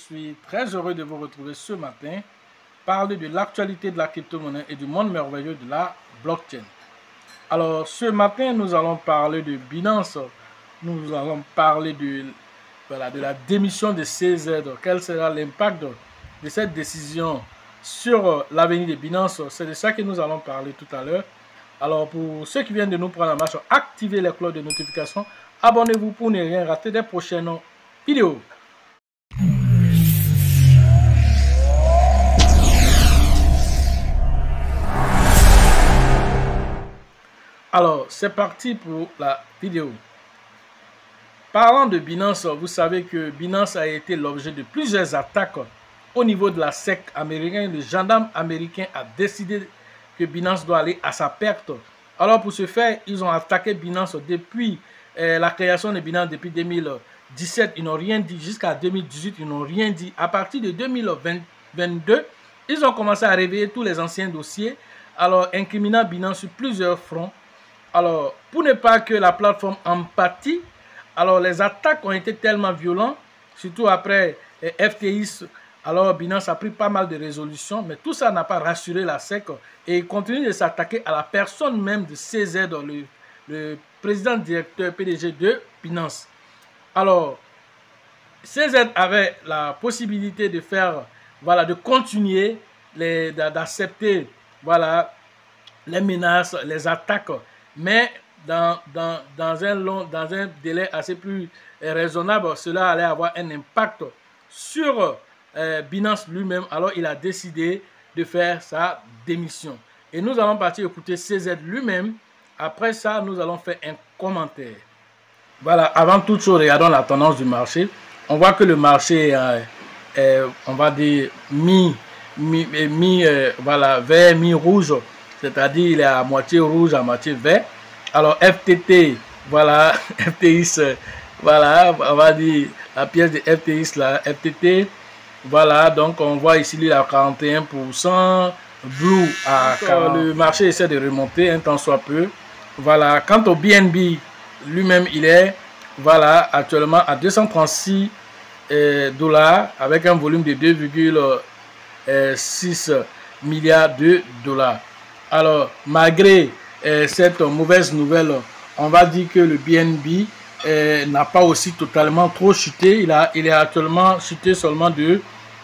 suis très heureux de vous retrouver ce matin, parler de l'actualité de la crypto-monnaie et du monde merveilleux de la blockchain. Alors, ce matin, nous allons parler de Binance, nous allons parler de la démission de CZ. Quel sera l'impact de cette décision sur l'avenir de Binance? C'est de ça que nous allons parler tout à l'heure. Alors, pour ceux qui viennent de nous prendre en marche, activez les cloches de notification, abonnez-vous pour ne rien rater des prochaines vidéos. Alors, c'est parti pour la vidéo. Parlant de Binance, vous savez que Binance a été l'objet de plusieurs attaques au niveau de la SEC américaine. Le gendarme américain a décidé que Binance doit aller à sa perte. Alors, pour ce faire, ils ont attaqué Binance depuis la création de Binance depuis 2017. Ils n'ont rien dit. Jusqu'à 2018, ils n'ont rien dit. À partir de 2022, ils ont commencé à réveiller tous les anciens dossiers. Alors, incriminant Binance sur plusieurs fronts. Alors, pour ne pas que la plateforme en pâtisse, alors les attaques ont été tellement violentes, surtout après FTX. Alors, Binance a pris pas mal de résolutions, mais tout ça n'a pas rassuré la SEC et continue de s'attaquer à la personne même de CZ, le président directeur PDG de Binance. Alors, CZ avait la possibilité de faire, de continuer, d'accepter, les menaces, les attaques, mais dans un délai assez plus raisonnable, cela allait avoir un impact sur Binance lui-même. Alors, il a décidé de faire sa démission. Et nous allons partir écouter CZ lui-même. Après ça, nous allons faire un commentaire. Voilà, avant toute chose, regardons la tendance du marché. On voit que le marché on va dire, vert, mi-rouge. C'est-à-dire, il est à moitié rouge, à moitié vert. Alors, FTT, FTX, on va dire la pièce de FTX, la FTT. Donc on voit ici, il est à 41%, Blue à 40%. Le marché essaie de remonter un temps soit peu. Quant au BNB, lui-même, il est, actuellement à 236 dollars avec un volume de 2,6 milliards de dollars. Alors, malgré cette mauvaise nouvelle, on va dire que le BNB n'a pas aussi totalement trop chuté. Il est actuellement chuté seulement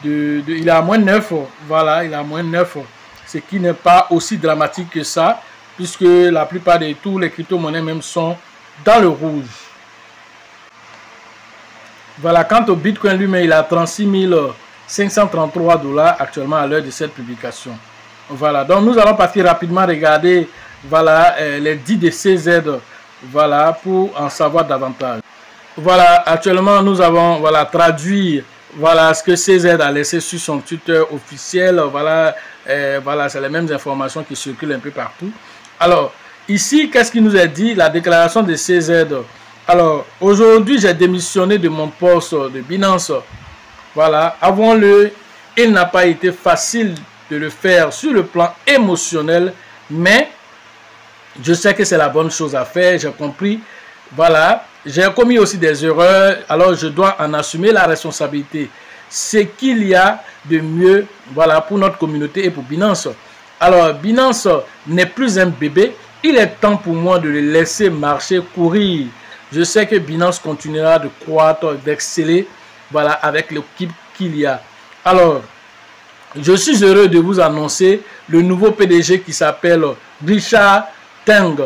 il est à moins 9. Il est à moins 9. Ce qui n'est pas aussi dramatique que ça, puisque la plupart de tous les crypto-monnaies même sont dans le rouge. Quant au Bitcoin lui-même, il est à 36 533 dollars actuellement à l'heure de cette publication. Donc nous allons partir rapidement regarder les 10 de CZ pour en savoir davantage. Actuellement nous avons traduit ce que CZ a laissé sur son Twitter officiel. C'est les mêmes informations qui circulent un peu partout. Alors ici, qu'est-ce qui nous est dit? La déclaration de CZ. Alors aujourd'hui, j'ai démissionné de mon poste de Binance. Avouons-le, il n'a pas été facile de le faire sur le plan émotionnel, mais je sais que c'est la bonne chose à faire. J'ai compris. J'ai commis aussi des erreurs, alors je dois en assumer la responsabilité. Ce qu'il y a de mieux pour notre communauté et pour Binance. Alors Binance n'est plus un bébé. Il est temps pour moi de le laisser marcher, courir. Je sais que Binance continuera de croître, d'exceller avec l'équipe qu'il y a. Alors, je suis heureux de vous annoncer le nouveau PDG qui s'appelle Richard Teng.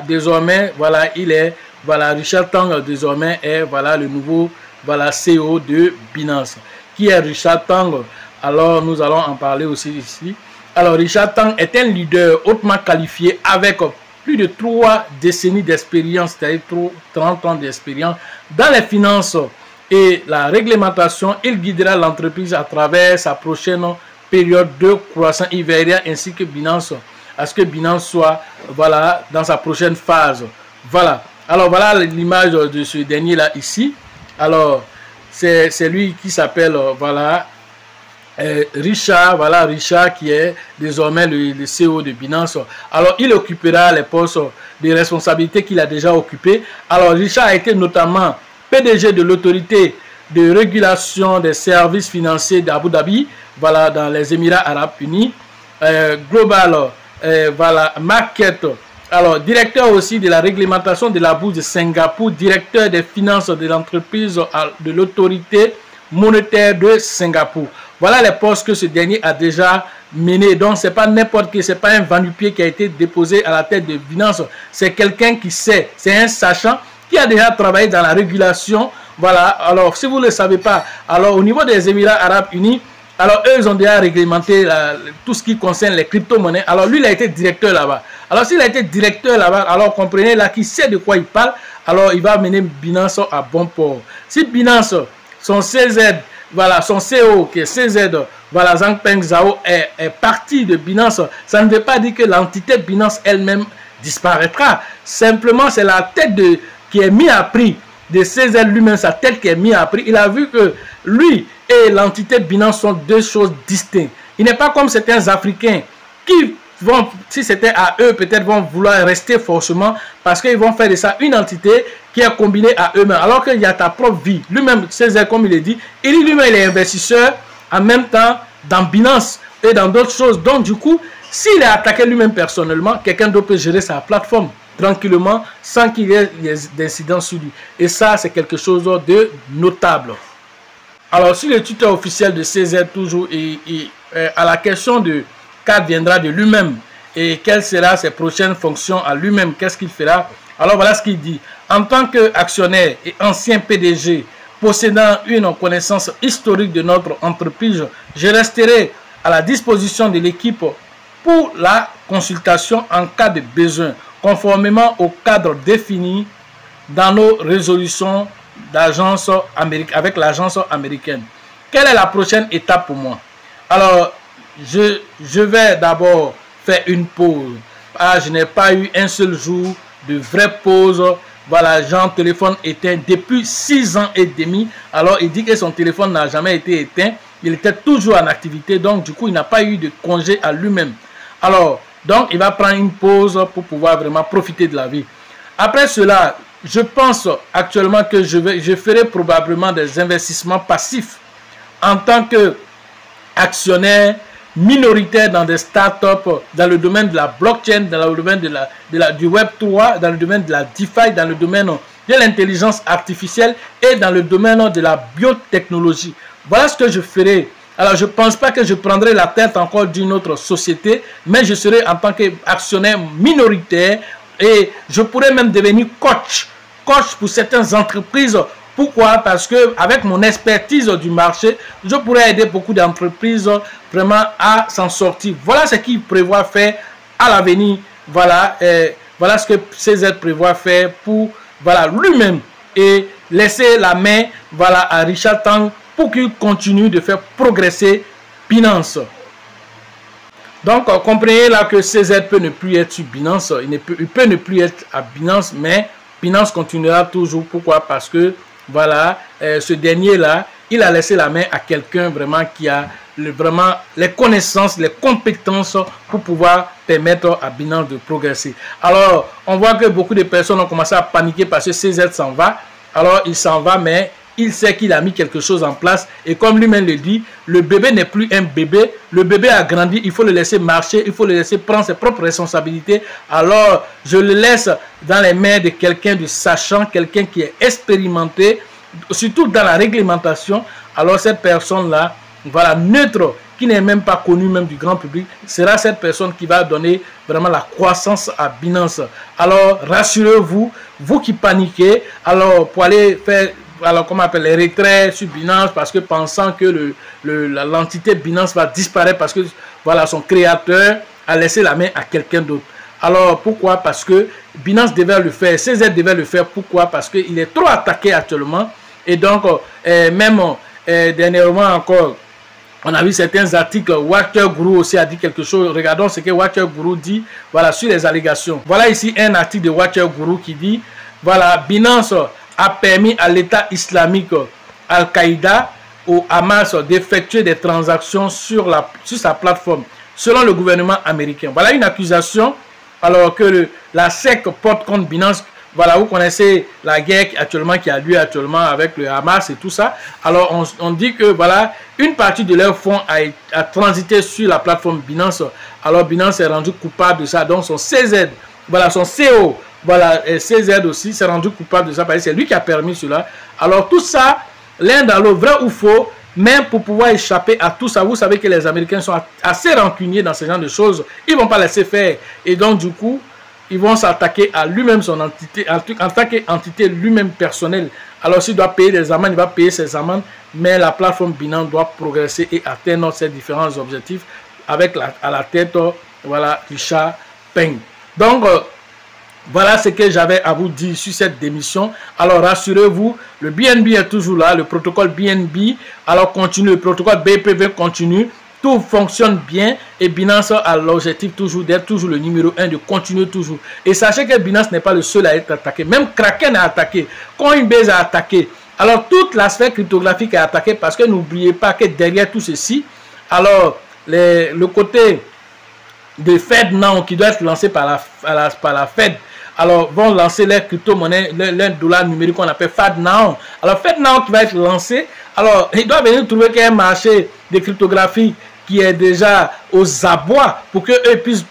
Désormais, il est, Richard Teng désormais est, le nouveau, CEO de Binance. Qui est Richard Teng? Alors, nous allons en parler aussi ici. Alors, Richard Teng est un leader hautement qualifié avec plus de 3 décennies d'expérience, c'est-à-dire 30 ans d'expérience dans les finances et la réglementation. Il guidera l'entreprise à travers sa prochaine période de croissance. Il veillera ainsi que Binance, à ce que Binance soit dans sa prochaine phase. Alors voilà l'image de ce dernier là ici. Alors c'est lui qui s'appelle Richard, Richard qui est désormais le CEO de Binance. Alors il occupera les postes de responsabilité qu'il a déjà occupés. Alors Richard a été notamment PDG de l'autorité de régulation des services financiers d'Abu Dhabi, voilà, dans les Émirats Arabes Unis. Global, voilà, Market, alors directeur aussi de la réglementation de la bourse de Singapour, directeur des finances de l'entreprise de l'autorité monétaire de Singapour. Voilà les postes que ce dernier a déjà menés. Donc c'est pas n'importe qui, c'est pas un va-nu-pied qui a été déposé à la tête de Binance. C'est quelqu'un qui sait, c'est un sachant qui a déjà travaillé dans la régulation. Voilà, alors si vous ne le savez pas, alors au niveau des Émirats Arabes Unis, alors eux ils ont déjà réglementé tout ce qui concerne les crypto-monnaies. Alors lui il a été directeur là-bas. Alors s'il a été directeur là-bas, alors comprenez là qu'il sait de quoi il parle, alors il va mener Binance à bon port. Si Binance, son CZ, voilà, son CEO qui est CZ, voilà, Zhangpeng Zhao est parti de Binance, ça ne veut pas dire que l'entité Binance elle-même disparaîtra. Simplement c'est la tête qui est mise à prix de CZ lui-même, sa tête qui est mise à prix. Il a vu que lui et l'entité Binance sont deux choses distinctes. Il n'est pas comme certains Africains qui vont, si c'était à eux, peut-être vont vouloir rester forcément parce qu'ils vont faire de ça une entité qui est combinée à eux-mêmes. Alors qu'il y a ta propre vie. Lui-même, CZ, comme il est dit, lui-même, il est investisseur en même temps dans Binance et dans d'autres choses. Donc, du coup, s'il est attaqué lui-même personnellement, quelqu'un d'autre peut gérer sa plateforme tranquillement sans qu'il y ait d'incidents sur lui. Et ça, c'est quelque chose de notable. Alors, sur le tuteur officiel de CZ, toujours, et à la question de viendra de lui-même et quelles seront ses prochaines fonctions à lui-même, qu'est-ce qu'il fera. Alors voilà ce qu'il dit. En tant qu'actionnaire et ancien PDG possédant une connaissance historique de notre entreprise, je resterai à la disposition de l'équipe pour la consultation en cas de besoin, conformément au cadre défini dans nos résolutions d'agence américaine, avec l'agence américaine. Quelle est la prochaine étape pour moi? Alors, je vais d'abord faire une pause. Je n'ai pas eu un seul jour de vraie pause. Voilà, genre téléphone éteint depuis 6 ans et demi. Alors, il dit que son téléphone n'a jamais été éteint. Il était toujours en activité. Donc, du coup, il n'a pas eu de congé à lui-même. Alors, donc, il va prendre une pause pour pouvoir vraiment profiter de la vie. Après cela, je pense actuellement que je ferai probablement des investissements passifs en tant que actionnaire minoritaire dans des startups, dans le domaine de la blockchain, dans le domaine du Web3, dans le domaine de la DeFi, dans le domaine de l'intelligence artificielle et dans le domaine de la biotechnologie. Voilà ce que je ferai. Alors, je ne pense pas que je prendrai la tête encore d'une autre société, mais je serai en tant qu'actionnaire minoritaire et je pourrais même devenir coach pour certaines entreprises. Pourquoi? Parce que avec mon expertise du marché, je pourrais aider beaucoup d'entreprises vraiment à s'en sortir. Voilà ce qu'il prévoit faire à l'avenir. Voilà, voilà ce que CZ prévoit faire pour lui-même et laisser la main à Richard Tang pour qu'il continue de faire progresser Binance. Donc, comprenez là que CZ peut ne plus être sur Binance. Il peut ne plus être à Binance, mais Binance continuera toujours. Pourquoi? Parce que voilà, ce dernier-là, il a laissé la main à quelqu'un vraiment qui a vraiment les connaissances, les compétences pour pouvoir permettre à Binance de progresser. Alors, on voit que beaucoup de personnes ont commencé à paniquer parce que CZ s'en va. Alors, il s'en va, mais il sait qu'il a mis quelque chose en place. Et comme lui-même le dit, le bébé n'est plus un bébé. Le bébé a grandi, il faut le laisser marcher, il faut le laisser prendre ses propres responsabilités. Alors, je le laisse dans les mains de quelqu'un de sachant, quelqu'un qui est expérimenté, surtout dans la réglementation. Alors, cette personne-là, voilà, neutre, qui n'est même pas connue même du grand public, sera cette personne qui va donner vraiment la croissance à Binance. Alors, rassurez-vous, vous qui paniquez, alors pour aller faire... Alors, comment on appelle les retraits sur Binance parce que pensant que l'entité Binance va disparaître parce que voilà, son créateur a laissé la main à quelqu'un d'autre. Alors, pourquoi? Parce que Binance devait le faire, CZ devait le faire. Pourquoi? Parce qu'il est trop attaqué actuellement. Et donc, même dernièrement encore, on a vu certains articles. Watcher Guru aussi a dit quelque chose. Regardons ce que Watcher Guru dit voilà, sur les allégations. Voilà ici un article de Watcher Guru qui dit voilà, Binance a permis à l'État islamique, Al-Qaïda, au Hamas d'effectuer des transactions sur sa plateforme, selon le gouvernement américain. Voilà une accusation, alors que la SEC porte contre Binance voilà, vous connaissez la guerre actuellement qui a lieu actuellement avec le Hamas et tout ça. Alors, on dit que, voilà, une partie de leurs fonds a transité sur la plateforme Binance. Alors, Binance est rendu coupable de ça. Donc, son CZ, voilà, son CEO, voilà, et CZ aussi s'est rendu coupable de ça parce que c'est lui qui a permis cela. Alors, tout ça, l'un dans l'autre, vrai ou faux, même pour pouvoir échapper à tout ça, vous savez que les Américains sont assez rancuniers dans ce genre de choses. Ils ne vont pas laisser faire. Et donc, du coup, ils vont s'attaquer à lui-même, son entité, en tant qu'entité lui-même personnelle. Alors, s'il doit payer des amendes, il va payer ses amendes. Mais la plateforme Binance doit progresser et atteindre ses différents objectifs avec à la tête, voilà, Richard Peng. Donc, voilà ce que j'avais à vous dire sur cette démission. Alors rassurez-vous, le BNB est toujours là, le protocole BNB, alors continue, le protocole BPV continue, tout fonctionne bien et Binance a l'objectif toujours d'être toujours le numéro 1, de continuer toujours. Et sachez que Binance n'est pas le seul à être attaqué, même Kraken a attaqué, Coinbase a attaqué. Alors toute la sphère cryptographique est attaquée parce que n'oubliez pas que derrière tout ceci, alors le côté de FedNow qui doit être lancé par la Fed, alors vont lancer les crypto-monnaies, les dollars numériques qu'on appelle FedNow. Alors FedNow qui va être lancé, alors il doit venir trouver qu'il y a un marché de cryptographie qui est déjà aux abois pour qu'eux puissent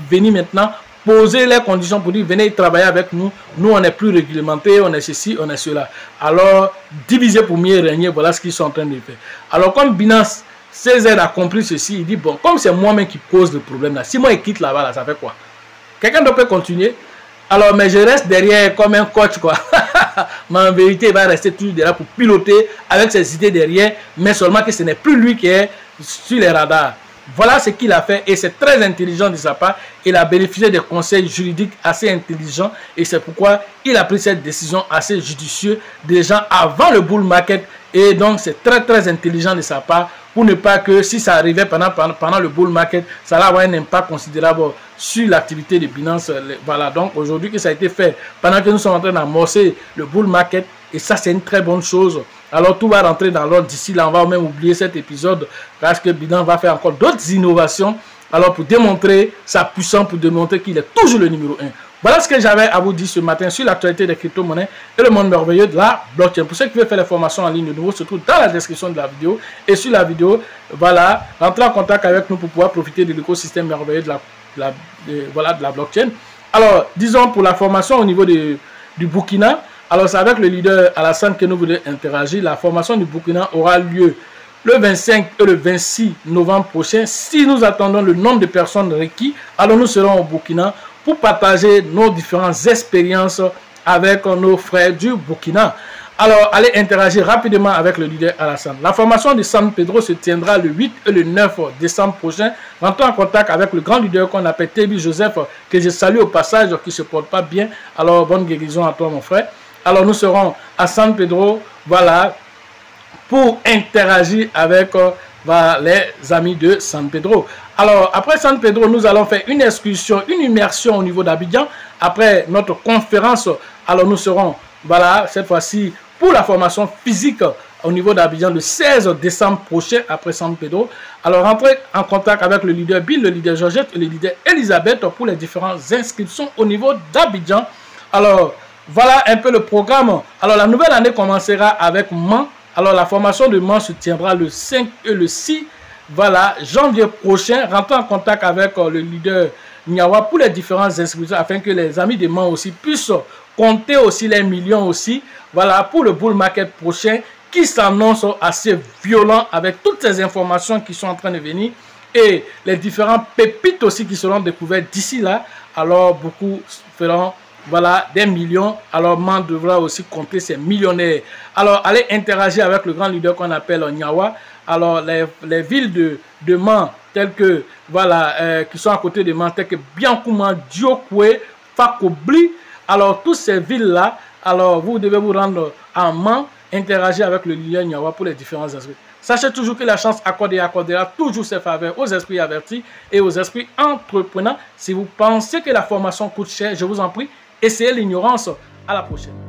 venir maintenant poser les conditions pour dire venez travailler avec nous. Nous on est plus réglementés, on est ceci, on est cela. Alors diviser pour mieux régner, voilà ce qu'ils sont en train de faire. Alors comme Binance CZ a compris ceci, il dit bon, comme c'est moi-même qui pose le problème là, si moi il quitte là-bas, là, ça fait quoi? Quelqu'un d'autre peut continuer? Alors, mais je reste derrière comme un coach, quoi. Mais en vérité, il va rester toujours derrière pour piloter avec ses idées derrière, mais seulement que ce n'est plus lui qui est sur les radars. Voilà ce qu'il a fait et c'est très intelligent de sa part. Il a bénéficié des conseils juridiques assez intelligents et c'est pourquoi il a pris cette décision assez judicieuse déjà avant le bull market. Et donc, c'est très très intelligent de sa part pour ne pas que si ça arrivait pendant le bull market, ça va avoir un impact considérable sur l'activité de Binance. Voilà, donc aujourd'hui que ça a été fait pendant que nous sommes en train d'amorcer le bull market et ça c'est une très bonne chose. Alors tout va rentrer dans l'ordre d'ici là, on va même oublier cet épisode parce que Binance va faire encore d'autres innovations alors pour démontrer sa puissance, pour démontrer qu'il est toujours le numéro 1. Voilà ce que j'avais à vous dire ce matin sur l'actualité des crypto-monnaies et le monde merveilleux de la blockchain. Pour ceux qui veulent faire les formations en ligne de nouveau, se trouve dans la description de la vidéo. Et sur la vidéo, voilà, rentrez en contact avec nous pour pouvoir profiter de l'écosystème merveilleux de la blockchain. Alors, disons pour la formation au niveau du Burkina, alors c'est avec le leader Alassane que nous voulons interagir. La formation du Burkina aura lieu le 25 et le 26 novembre prochain. Si nous attendons le nombre de personnes requis, alors nous serons au Burkina pour partager nos différentes expériences avec nos frères du Burkina. Alors, allez interagir rapidement avec le leader Alassane. La formation de San Pedro se tiendra le 8 et le 9 décembre prochain. Rentrons en contact avec le grand leader qu'on appelle Tebi Joseph, que je salue au passage, qui ne se porte pas bien. Alors, bonne guérison à toi, mon frère. Alors, nous serons à San Pedro, voilà, pour interagir avec les amis de San Pedro. Alors, après San Pedro, nous allons faire une excursion, une immersion au niveau d'Abidjan. Après notre conférence, alors nous serons, voilà, cette fois-ci, pour la formation physique au niveau d'Abidjan le 16 décembre prochain, après San Pedro. Alors, rentrez en contact avec le leader Bill, le leader Georgette et le leader Elisabeth pour les différentes inscriptions au niveau d'Abidjan. Alors, voilà un peu le programme. Alors, la nouvelle année commencera avec Mans. Alors, la formation de Mans se tiendra le 5 et le 6 voilà, janvier prochain. Rentrez en contact avec le leader Niawa pour les différentes inscriptions afin que les amis de Mans aussi puissent compter aussi les millions aussi. Voilà, pour le bull market prochain qui s'annonce assez violent avec toutes ces informations qui sont en train de venir et les différents pépites aussi qui seront découvertes d'ici là. Alors, beaucoup feront voilà, des millions. Alors, Man devra aussi compter ces millionnaires. Alors, allez interagir avec le grand leader qu'on appelle Niawa. Alors, les villes de Man, telles que, voilà, qui sont à côté de Man, telles que Biankouman, Diokwe, Fakobli. Alors, toutes ces villes-là, alors, vous devez vous rendre à Man, interagir avec le leader Niawa pour les différents esprits. Sachez toujours que la chance accordera toujours ses faveurs aux esprits avertis et aux esprits entreprenants. Si vous pensez que la formation coûte cher, je vous en prie, essayez l'ignorance. À la prochaine.